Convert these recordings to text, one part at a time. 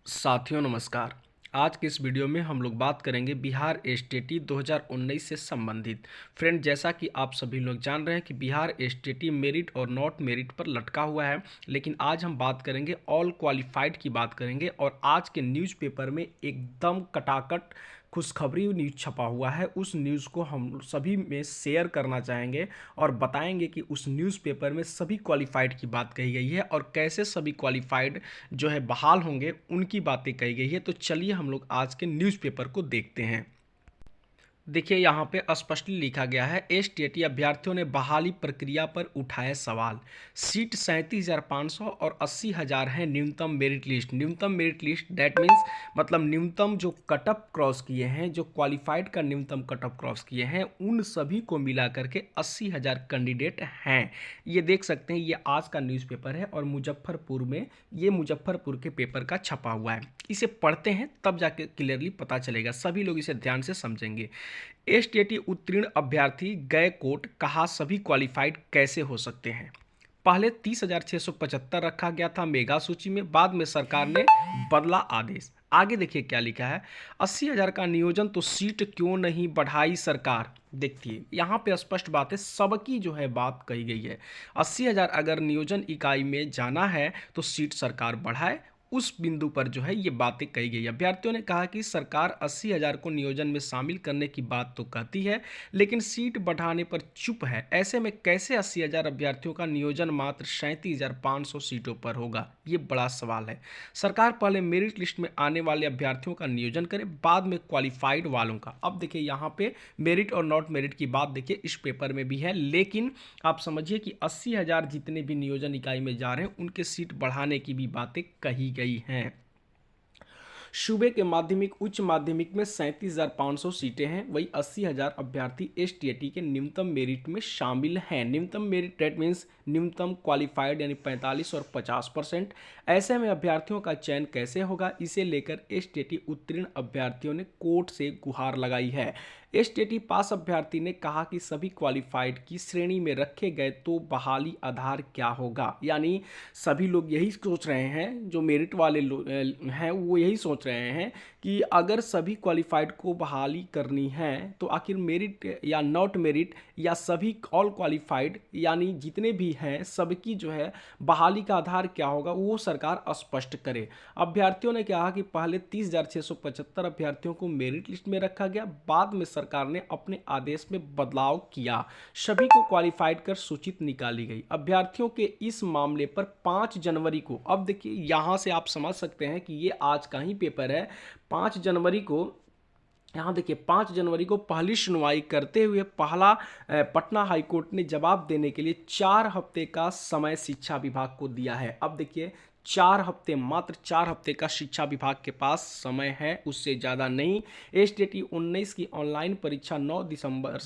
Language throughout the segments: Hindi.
साथियों नमस्कार। आज के इस वीडियो में हम लोग बात करेंगे बिहार एसटीटी 2019 से संबंधित। फ्रेंड, जैसा कि आप सभी लोग जान रहे हैं कि बिहार एसटीटी मेरिट और नॉट मेरिट पर लटका हुआ है, लेकिन आज हम बात करेंगे ऑल क्वालिफाइड की बात करेंगे। और आज के न्यूज़पेपर में एकदम कटाकट खुशखबरी न्यूज़ छपा हुआ है। उस न्यूज़ को हम सभी में शेयर करना चाहेंगे और बताएंगे कि उस न्यूज़पेपर में सभी क्वालिफाइड की बात कही गई है और कैसे सभी क्वालिफाइड जो है बहाल होंगे, उनकी बातें कही गई है। तो चलिए हम लोग आज के न्यूज़पेपर को देखते हैं। देखिए, यहाँ पे स्पष्टली लिखा गया है, एसटीटी अभ्यर्थियों ने बहाली प्रक्रिया पर उठाए सवाल। सीट 37,500 और 80,000 है न्यूनतम मेरिट लिस्ट। न्यूनतम मेरिट लिस्ट दैट मीन्स मतलब न्यूनतम जो कटअप क्रॉस किए हैं, जो क्वालिफाइड का न्यूनतम कटअप क्रॉस किए हैं, उन सभी को मिला करके 80,000 कैंडिडेट हैं। ये देख सकते हैं, ये आज का न्यूज़पेपर है और मुजफ्फरपुर में, ये मुजफ्फरपुर के पेपर का छपा हुआ है। इसे पढ़ते हैं तब जाके क्लियरली पता चलेगा, सभी लोग इसे ध्यान से समझेंगे। एसटीटी उत्तीर्ण अभ्यर्थी गए कोर्ट, कहा सभी क्वालिफाइड कैसे हो सकते हैं। पहले 30,675 रखा गया था मेगा सूची में, बाद में सरकार ने बदला आदेश। आगे देखिए क्या लिखा है, 80,000 का नियोजन तो सीट क्यों नहीं बढ़ाई सरकार। देखिए यहाँ पे स्पष्ट बात है, सबकी जो है बात कही गई है। 80,000 अगर नियोजन इकाई में जाना है तो सीट सरकार बढ़ाए, उस बिंदु पर जो है ये बातें कही गई। अभ्यर्थियों ने कहा कि सरकार 80,000 को नियोजन में शामिल करने की बात तो कहती है, लेकिन सीट बढ़ाने पर चुप है। ऐसे में कैसे 80,000 अभ्यर्थियों का नियोजन मात्र 37,500 सीटों पर होगा, ये बड़ा सवाल है। सरकार पहले मेरिट लिस्ट में आने वाले अभ्यर्थियों का नियोजन करे, बाद में क्वालिफाइड वालों का। अब देखिए यहाँ पे मेरिट और नॉट मेरिट की बात देखिए इस पेपर में भी है, लेकिन आप समझिए कि 80,000 जितने भी नियोजन इकाई में जा रहे हैं, उनके सीट बढ़ाने की भी बातें कही गई हैं। सूबे के माध्यमिक उच्च माध्यमिक में 37,500 सीटें हैं, वही 80,000 अभ्यर्थी एसटीटी के न्यूनतम मेरिट में शामिल हैं। न्यूनतम मेरिट डेट मीन्स न्यूनतम क्वालिफाइड यानी 45 और 50%। ऐसे में अभ्यर्थियों का चयन कैसे होगा, इसे लेकर एसटीटी उत्तीर्ण अभ्यर्थियों ने कोर्ट से गुहार लगाई है। एसटीटी पास अभ्यर्थी ने कहा कि सभी क्वालिफाइड की श्रेणी में रखे गए तो बहाली आधार क्या होगा। यानी सभी लोग यही सोच रहे हैं, जो मेरिट वाले हैं वो यही सोच रहे हैं कि अगर सभी क्वालिफाइड को बहाली करनी है तो आखिर मेरिट या नॉट मेरिट या सभी ऑल क्वालिफाइड यानी जितने भी हैं सबकी जो है बहाली का आधार क्या होगा, वो सरकार स्पष्ट करे। अभ्यर्थियों ने कहा कि पहले 30,675 अभ्यर्थियों को मेरिट लिस्ट में रखा गया, बाद में सरकार ने अपने आदेश में बदलाव किया, सभी को क्वालिफाइड कर सूचित निकाली गई। अभ्यर्थियों के इस मामले पर 5 जनवरी को, अब देखिए यहां से आप समझ सकते हैं कि ये आज का ही पेपर है। 5 जनवरी को, यहाँ देखिए 5 जनवरी को पहली सुनवाई करते हुए पटना हाईकोर्ट ने जवाब देने के लिए 4 हफ्ते का समय शिक्षा विभाग को दिया है। अब देखिए 4 हफ्ते, मात्र 4 हफ्ते का शिक्षा विभाग के पास समय है, उससे ज़्यादा नहीं। एसटीटी 19 की ऑनलाइन परीक्षा 9 सितंबर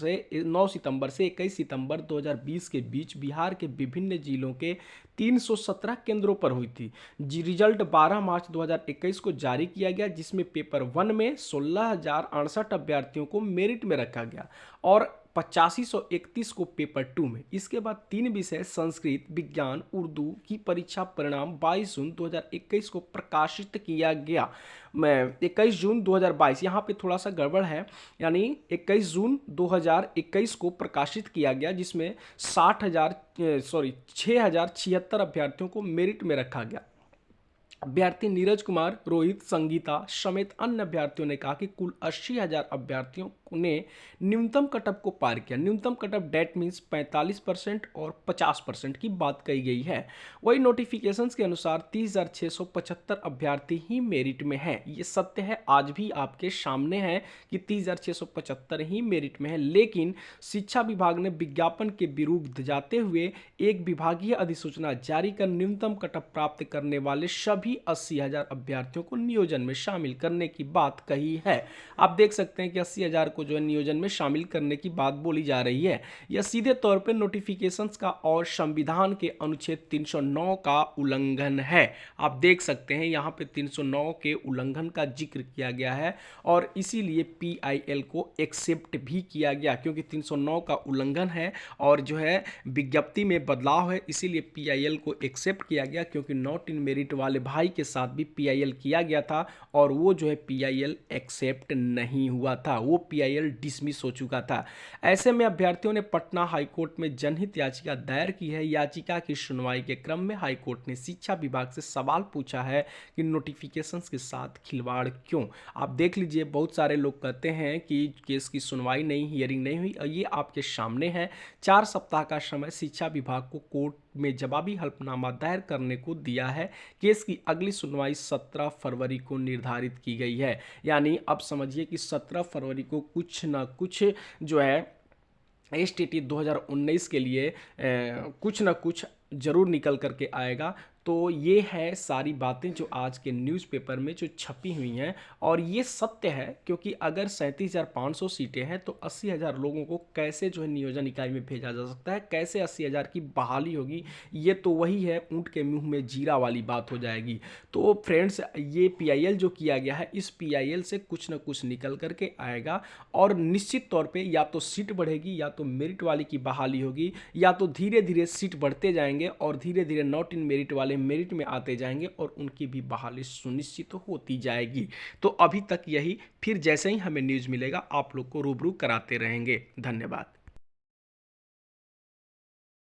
से 21 सितंबर 2020 के बीच बिहार के विभिन्न जिलों के 317 केंद्रों पर हुई थी। रिजल्ट 12 मार्च 2021 को जारी किया गया, जिसमें पेपर 1 में 16,068 अभ्यर्थियों को मेरिट में रखा गया और 8531 को पेपर 2 में। इसके बाद 3 विषय संस्कृत, विज्ञान, उर्दू की परीक्षा परिणाम 22 जून 2021 को प्रकाशित किया गया। 21 जून 2022, यहाँ पे थोड़ा सा गड़बड़ है, यानी 21 जून 2021 को प्रकाशित किया गया, जिसमें 6,076 अभ्यर्थियों को मेरिट में रखा गया। अभ्यर्थी नीरज कुमार, रोहित, संगीता समेत अन्य अभ्यर्थियों ने कहा कि कुल 80,000 अभ्यर्थियों ने न्यूनतम कटअप को पार किया। न्यूनतम कटअप डेट मीन्स 45% और 50% की बात कही गई है। वही नोटिफिकेशंस के अनुसार 30,675 अभ्यर्थी ही मेरिट में हैं। ये सत्य है, आज भी आपके सामने है कि 30,675 ही मेरिट में है, लेकिन शिक्षा विभाग ने विज्ञापन के विरुद्ध जाते हुए एक विभागीय अधिसूचना जारी कर न्यूनतम कटअप प्राप्त करने वाले सभी 80,000 अभ्यर्थियों को नियोजन में शामिल करने की बात कही है। आप देख सकते हैं कि 80,000 को जो है नियोजन में शामिल करने की बात बोली जा रही है। यह सीधे तौर पर नोटिफिकेशंस का और संविधान के अनुच्छेद 309 का उल्लंघन है। आप देख सकते हैं यहाँ पे 309 के उल्लंघन का जिक्र किया गया है और इसीलिए पीआईएल को एक्सेप्ट भी किया गया, क्योंकि 309 का उल्लंघन है और जो है विज्ञप्ति में बदलाव है, इसीलिए पीआईएल को एक्सेप्ट किया गया। क्योंकि नॉट इन मेरिट वाले भाई के साथ भी पीआईएल किया गया था और वो जो है पीआईएल एक्सेप्ट नहीं हुआ था, वो पीआईएल डिसमिस हो चुका था। ऐसे में अभ्यर्थियों ने पटना हाईकोर्ट में जनहित याचिका दायर की है। याचिका की सुनवाई के क्रम में हाईकोर्ट ने शिक्षा विभाग से सवाल पूछा है कि नोटिफिकेशंस के साथ खिलवाड़ क्यों। आप देख लीजिए, बहुत सारे लोग कहते हैं कि केस की सुनवाई नहीं, हियरिंग नहीं हुई, और ये आपके सामने है। 4 सप्ताह का समय शिक्षा विभाग को कोर्ट में जवाबी हल्फनामा दायर करने को दिया है। केस की अगली सुनवाई 17 फरवरी को निर्धारित की गई है। यानी अब समझिए कि 17 फरवरी को कुछ ना कुछ जो है एसटीटी 2019 के लिए कुछ ना कुछ जरूर निकल करके आएगा। तो ये है सारी बातें जो आज के न्यूज़पेपर में जो छपी हुई हैं, और ये सत्य है, क्योंकि अगर 37,500 सीटें हैं तो 80,000 लोगों को कैसे जो है नियोजन इकाई में भेजा जा सकता है, कैसे 80,000 की बहाली होगी। ये तो वही है, ऊँट के मुंह में जीरा वाली बात हो जाएगी। तो फ्रेंड्स, ये पीआईएल जो किया गया है, इस पीआईएल से कुछ ना कुछ निकल करके आएगा और निश्चित तौर पर या तो सीट बढ़ेगी, या तो मेरिट वाली की बहाली होगी, या तो धीरे धीरे सीट बढ़ते जाएंगे और धीरे धीरे नॉट इन मेरिट वाले मेरिट में आते जाएंगे और उनकी भी बहाली सुनिश्चित होती जाएगी। तो अभी तक यही, फिर जैसे ही हमें न्यूज़ मिलेगा आप लोग को रूबरू कराते रहेंगे। धन्यवाद।